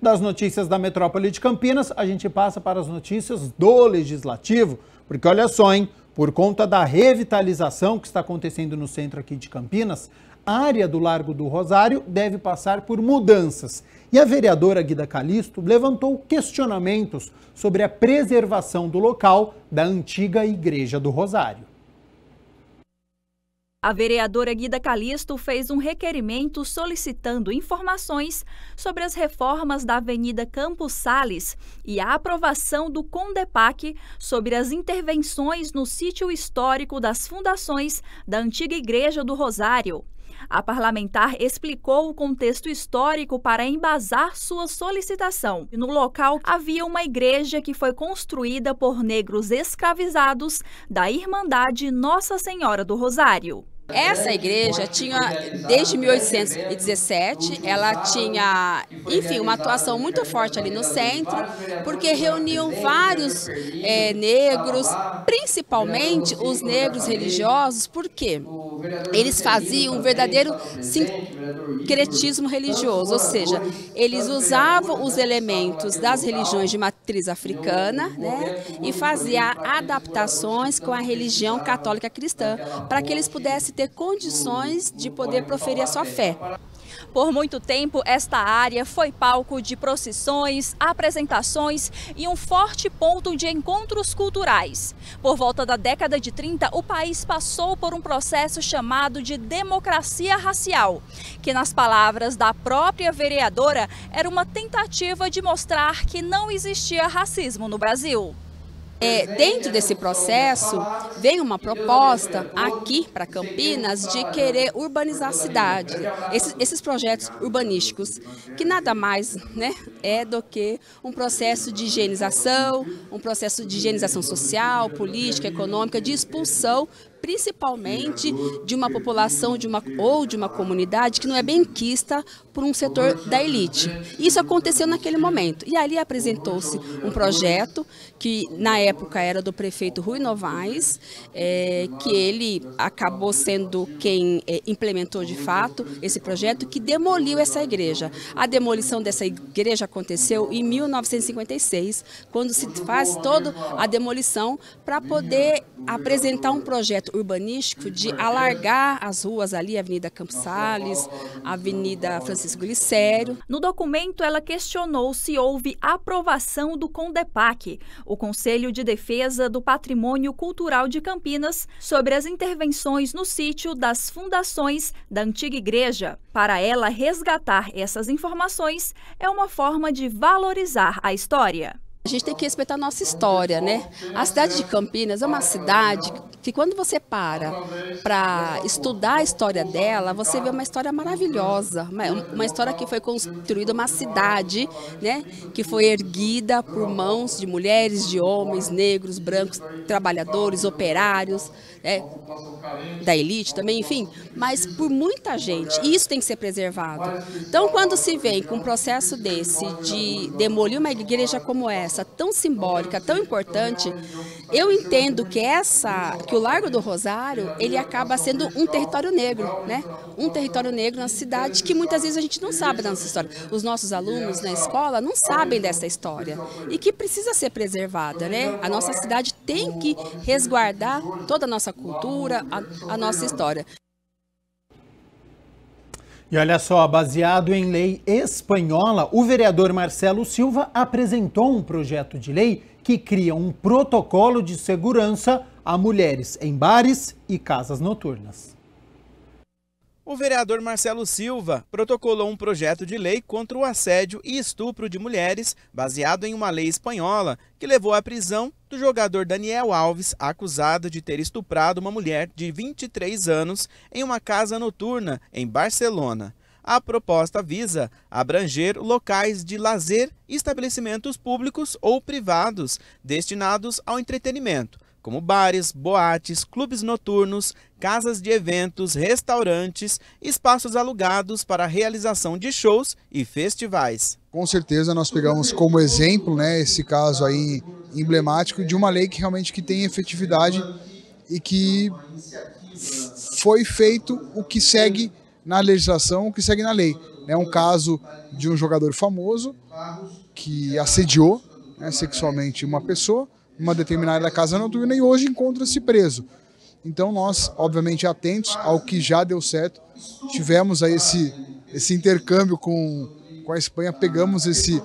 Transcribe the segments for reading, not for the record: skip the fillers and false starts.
das notícias da metrópole de Campinas, a gente passa para as notícias do Legislativo, porque olha só, hein, por conta da revitalização que está acontecendo no centro aqui de Campinas, a área do Largo do Rosário deve passar por mudanças. E a vereadora Guida Calisto levantou questionamentos sobre a preservação do local da antiga Igreja do Rosário. A vereadora Guida Calisto fez um requerimento solicitando informações sobre as reformas da Avenida Campos Sales e a aprovação do CONDEPAC sobre as intervenções no sítio histórico das fundações da antiga Igreja do Rosário. A parlamentar explicou o contexto histórico para embasar sua solicitação. No local havia uma igreja que foi construída por negros escravizados da Irmandade Nossa Senhora do Rosário. Essa igreja tinha, desde 1817, ela tinha, enfim, uma atuação muito forte ali no centro, porque reuniam vários negros, principalmente os negros religiosos, porque eles faziam um verdadeiro sincretismo religioso, ou seja, eles usavam os elementos das religiões de matriz africana, né, e faziam adaptações com a religião católica cristã, para que eles pudessem ter condições de poder proferir a sua fé. Por muito tempo, esta área foi palco de procissões, apresentações e um forte ponto de encontros culturais. Por volta da década de 30, o país passou por um processo chamado de democracia racial, que, nas palavras da própria vereadora, era uma tentativa de mostrar que não existia racismo no Brasil. Dentro desse processo, vem uma proposta aqui para Campinas de querer urbanizar a cidade. Esses projetos urbanísticos, que nada mais, né, é do que um processo de higienização, um processo de higienização social, política, econômica, de expulsão, principalmente de uma população ou de uma comunidade que não é benquista por um setor da elite. Isso aconteceu naquele momento. E ali apresentou-se um projeto que na época era do prefeito Rui Novaes, que ele acabou sendo quem implementou de fato esse projeto, que demoliu essa igreja. A demolição dessa igreja aconteceu em 1956, quando se faz toda a demolição para poder apresentar um projeto urbanístico de alargar as ruas ali, Avenida Campos Sales, Avenida Francisco Glicério. No documento, ela questionou se houve aprovação do CONDEPAC, o Conselho de Defesa do Patrimônio Cultural de Campinas, sobre as intervenções no sítio das fundações da antiga igreja. Para ela, resgatar essas informações é uma forma de valorizar a história. A gente tem que respeitar a nossa história, né? A cidade de Campinas é uma cidade que, quando você para estudar a história dela, você vê uma história maravilhosa, uma história que foi construída, uma cidade, né, que foi erguida por mãos de mulheres, de homens, negros, brancos, trabalhadores, operários, da elite também, enfim, mas por muita gente, e isso tem que ser preservado. Então, quando se vem com um processo desse de demolir uma igreja como essa, tão simbólica, tão importante, eu entendo que o Largo do Rosário, ele acaba sendo um território negro, né? Um território negro na cidade que muitas vezes a gente não sabe da nossa história. Os nossos alunos na escola não sabem dessa história e que precisa ser preservada, né? A nossa cidade tem que resguardar toda a nossa cultura, a nossa história. E olha só, baseado em lei espanhola, o vereador Marcelo Silva apresentou um projeto de lei que cria um protocolo de segurança a mulheres em bares e casas noturnas. O vereador Marcelo Silva protocolou um projeto de lei contra o assédio e estupro de mulheres, baseado em uma lei espanhola, que levou à prisão do jogador Daniel Alves, acusado de ter estuprado uma mulher de 23 anos em uma casa noturna em Barcelona. A proposta visa abranger locais de lazer e estabelecimentos públicos ou privados destinados ao entretenimento, como bares, boates, clubes noturnos, casas de eventos, restaurantes, espaços alugados para a realização de shows e festivais. Com certeza nós pegamos como exemplo, né, esse caso aí emblemático de uma lei que realmente tem efetividade e que foi feito o que segue na legislação, o que segue na lei. É um caso de um jogador famoso que assediou, né, sexualmente uma pessoa numa determinada casa noturna e hoje encontra-se preso. Então nós, obviamente, atentos ao que já deu certo, tivemos aí esse intercâmbio com a Espanha, pegamos esse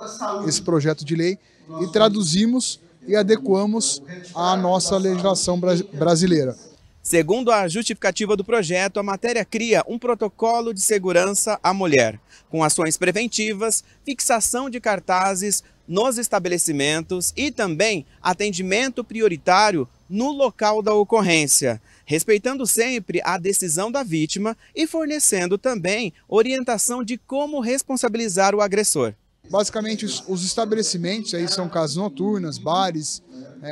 projeto de lei e traduzimos e adequamos à nossa legislação brasileira. Segundo a justificativa do projeto, a matéria cria um protocolo de segurança à mulher, com ações preventivas, fixação de cartazes nos estabelecimentos e também atendimento prioritário no local da ocorrência, respeitando sempre a decisão da vítima e fornecendo também orientação de como responsabilizar o agressor. Basicamente, os estabelecimentos, aí são casas noturnas, bares,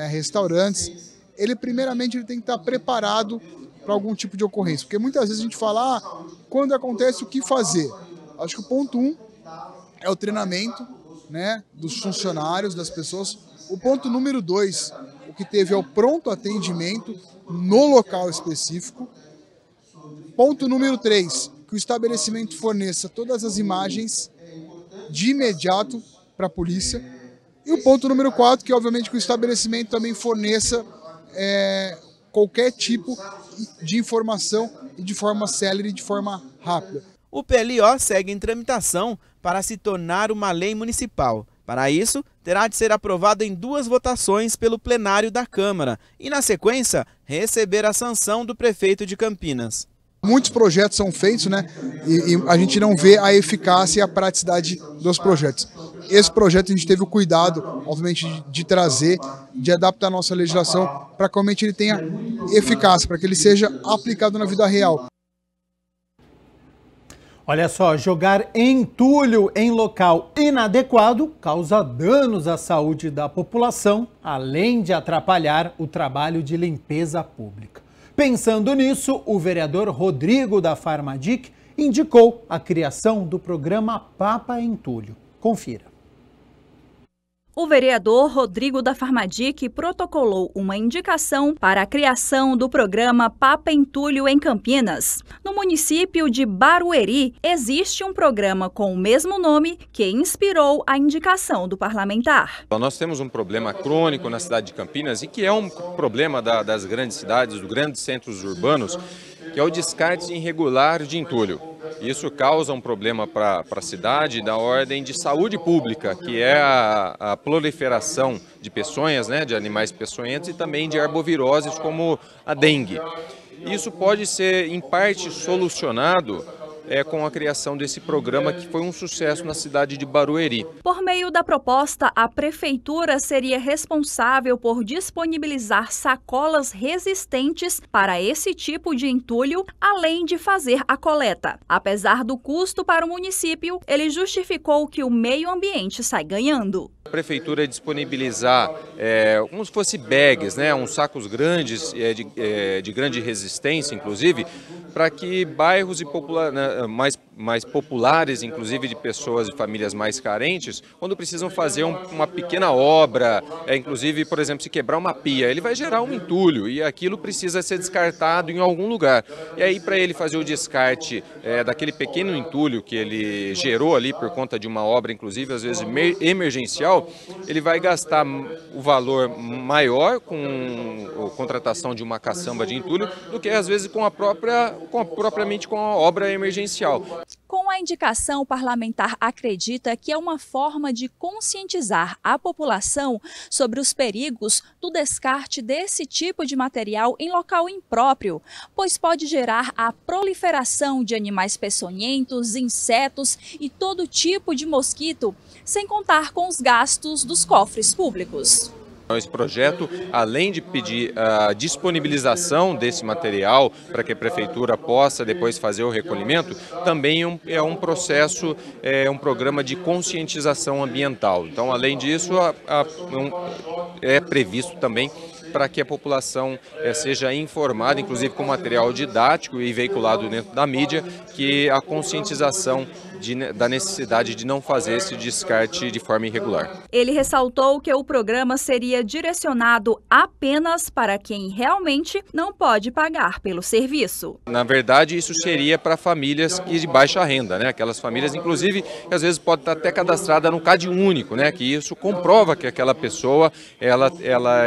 restaurantes, primeiramente ele tem que estar preparado para algum tipo de ocorrência, porque muitas vezes a gente fala, quando acontece, o que fazer? Acho que o ponto 1 é o treinamento, né, dos funcionários, das pessoas. O ponto número 2, o que teve é o pronto atendimento no local específico. Ponto número 3, que o estabelecimento forneça todas as imagens de imediato para a polícia. E o ponto número 4, que obviamente que o estabelecimento também forneça qualquer tipo de informação e de forma célere, de forma rápida. O PLO segue em tramitação para se tornar uma lei municipal. Para isso, terá de ser aprovado em 2 votações pelo plenário da Câmara e, na sequência, receber a sanção do prefeito de Campinas. Muitos projetos são feitos, né? E a gente não vê a eficácia e a praticidade dos projetos. Esse projeto a gente teve o cuidado, obviamente, de trazer, de adaptar a nossa legislação para que realmente ele tenha eficácia, para que ele seja aplicado na vida real. Olha só, jogar entulho em local inadequado causa danos à saúde da população, além de atrapalhar o trabalho de limpeza pública. Pensando nisso, o vereador Rodrigo da Farmadic indicou a criação do programa Papa Entulho. Confira. O vereador Rodrigo da Farmadic protocolou uma indicação para a criação do programa Papa Entulho em Campinas. No município de Barueri, existe um programa com o mesmo nome que inspirou a indicação do parlamentar. Nós temos um problema crônico na cidade de Campinas e que é um problema das grandes cidades, dos grandes centros urbanos, que é o descarte irregular de entulho. Isso causa um problema para a cidade da ordem de saúde pública, que é a proliferação de peçonhas, né, de animais peçonhentos e também de arboviroses como a dengue. Isso pode ser, em parte, solucionado com a criação desse programa que foi um sucesso na cidade de Barueri. Por meio da proposta, a prefeitura seria responsável por disponibilizar sacolas resistentes para esse tipo de entulho, além de fazer a coleta. Apesar do custo para o município, ele justificou que o meio ambiente sai ganhando. A prefeitura disponibilizar como se fosse bags, né, uns sacos grandes, de grande resistência, inclusive, para que bairros mais populares, inclusive de pessoas e famílias mais carentes, quando precisam fazer uma pequena obra, inclusive, por exemplo, se quebrar uma pia, ele vai gerar um entulho e aquilo precisa ser descartado em algum lugar. E aí, para ele fazer o descarte daquele pequeno entulho que ele gerou ali por conta de uma obra, inclusive, às vezes emergencial, ele vai gastar o valor maior com a contratação de uma caçamba de entulho do que, às vezes, propriamente com a obra emergencial. Com a indicação, o parlamentar acredita que é uma forma de conscientizar a população sobre os perigos do descarte desse tipo de material em local impróprio, pois pode gerar a proliferação de animais peçonhentos, insetos e todo tipo de mosquito, sem contar com os gastos dos cofres públicos. Esse projeto, além de pedir a disponibilização desse material para que a prefeitura possa depois fazer o recolhimento, também é um processo, um programa de conscientização ambiental. Então, além disso, é previsto também para que a população seja informada, inclusive com material didático e veiculado dentro da mídia, que a conscientização da necessidade de não fazer esse descarte de forma irregular. Ele ressaltou que o programa seria direcionado apenas para quem realmente não pode pagar pelo serviço. Na verdade, isso seria para famílias de baixa renda, né? Aquelas famílias, inclusive, que às vezes pode estar até cadastrada no CAD único, né? Que isso comprova que aquela pessoa ela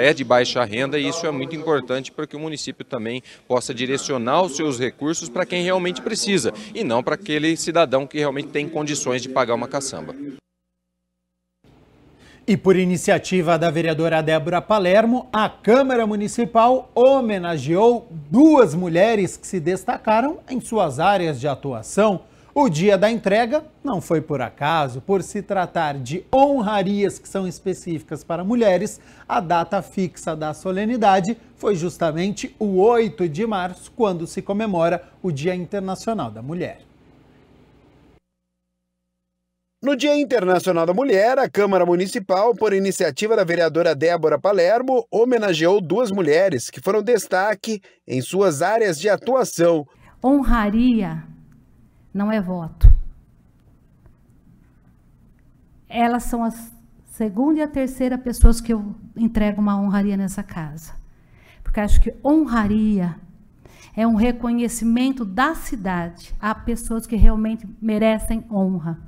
é de baixa renda, e isso é muito importante para que o município também possa direcionar os seus recursos para quem realmente precisa e não para aquele cidadão que realmente tem condições de pagar uma caçamba. E por iniciativa da vereadora Débora Palermo, a Câmara Municipal homenageou 2 mulheres que se destacaram em suas áreas de atuação. O dia da entrega não foi por acaso, por se tratar de honrarias que são específicas para mulheres. A data fixa da solenidade foi justamente o 8 de março, quando se comemora o Dia Internacional da Mulher. No Dia Internacional da Mulher, a Câmara Municipal, por iniciativa da vereadora Débora Palermo, homenageou 2 mulheres que foram destaque em suas áreas de atuação. Honraria não é voto. Elas são a segunda e a terceira pessoas que eu entrego uma honraria nessa casa. Porque acho que honraria é um reconhecimento da cidade a pessoas que realmente merecem honra.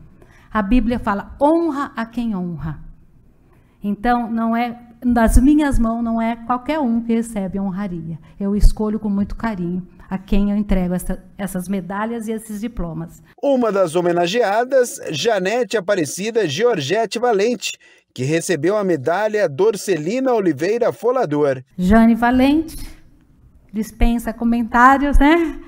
A Bíblia fala, honra a quem honra. Então, não é, das minhas mãos, não é qualquer um que recebe a honraria. Eu escolho com muito carinho a quem eu entrego essas medalhas e esses diplomas. Uma das homenageadas, Janete Aparecida Georgette Valente, que recebeu a medalha Dorcelina Oliveira Folador. Jane Valente, dispensa comentários, né?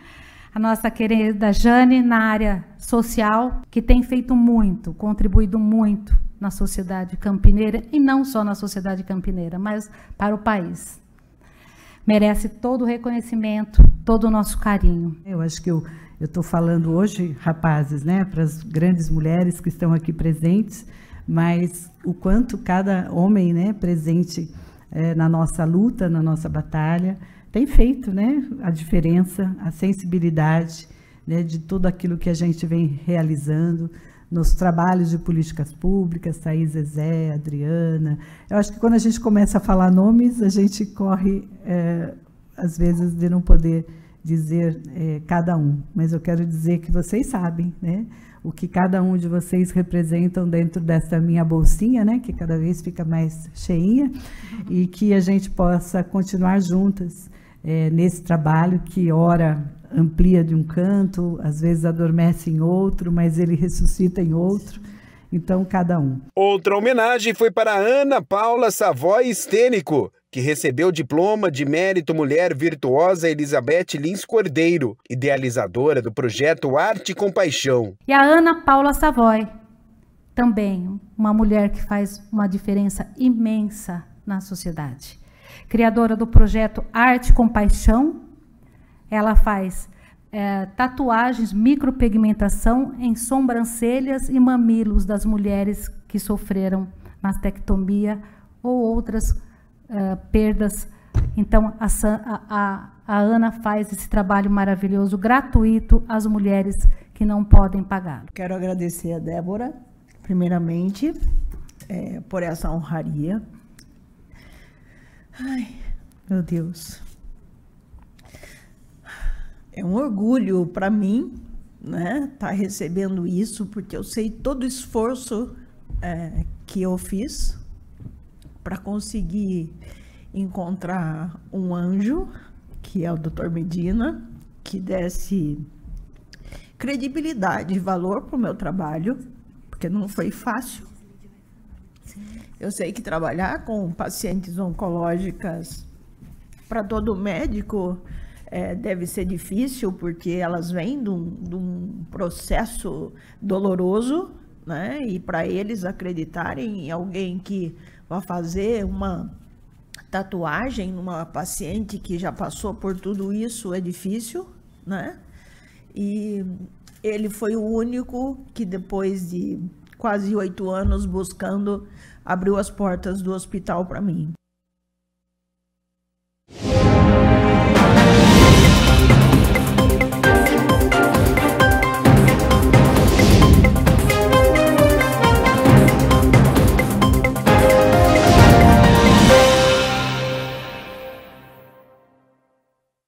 A nossa querida Jane, na área social, que tem feito muito, contribuído muito na sociedade campineira, e não só na sociedade campineira, mas para o país. Merece todo o reconhecimento, todo o nosso carinho. Eu acho que eu estou falando hoje, rapazes, né, para as grandes mulheres que estão aqui presentes, mas o quanto cada homem, né, presente na nossa luta, na nossa batalha, tem feito, né, a diferença, a sensibilidade, né, de tudo aquilo que a gente vem realizando nos trabalhos de políticas públicas, Thaís Zezé, Adriana. Eu acho que quando a gente começa a falar nomes, a gente corre, às vezes, de não poder dizer cada um. Mas eu quero dizer que vocês sabem, né, o que cada um de vocês representam dentro dessa minha bolsinha, né, que cada vez fica mais cheinha, e que a gente possa continuar juntas nesse trabalho que, ora, amplia de um canto, às vezes adormece em outro, mas ele ressuscita em outro. Então, cada um. Outra homenagem foi para Ana Paula Savoy Stênico, que recebeu o diploma de Mérito Mulher Virtuosa Elizabeth Lins Cordeiro, idealizadora do projeto Arte com Paixão. E a Ana Paula Savoy, também uma mulher que faz uma diferença imensa na sociedade. Criadora do projeto Arte com Paixão, ela faz tatuagens, micropigmentação em sobrancelhas e mamilos das mulheres que sofreram mastectomia ou outras perdas. Então, a Ana faz esse trabalho maravilhoso, gratuito, às mulheres que não podem pagar. Quero agradecer a Débora, primeiramente, por essa honraria. Ai, meu Deus. É um orgulho para mim, né, tá recebendo isso, porque eu sei todo o esforço que eu fiz para conseguir encontrar um anjo, que é o Dr. Medina, que desse credibilidade e valor para o meu trabalho, porque não foi fácil. Eu sei que trabalhar com pacientes oncológicas para todo médico deve ser difícil, porque elas vêm de um processo doloroso, né? E para eles acreditarem em alguém que vai fazer uma tatuagem numa paciente que já passou por tudo isso é difícil, né? E ele foi o único que, depois de quase 8 anos buscando, abriu as portas do hospital para mim.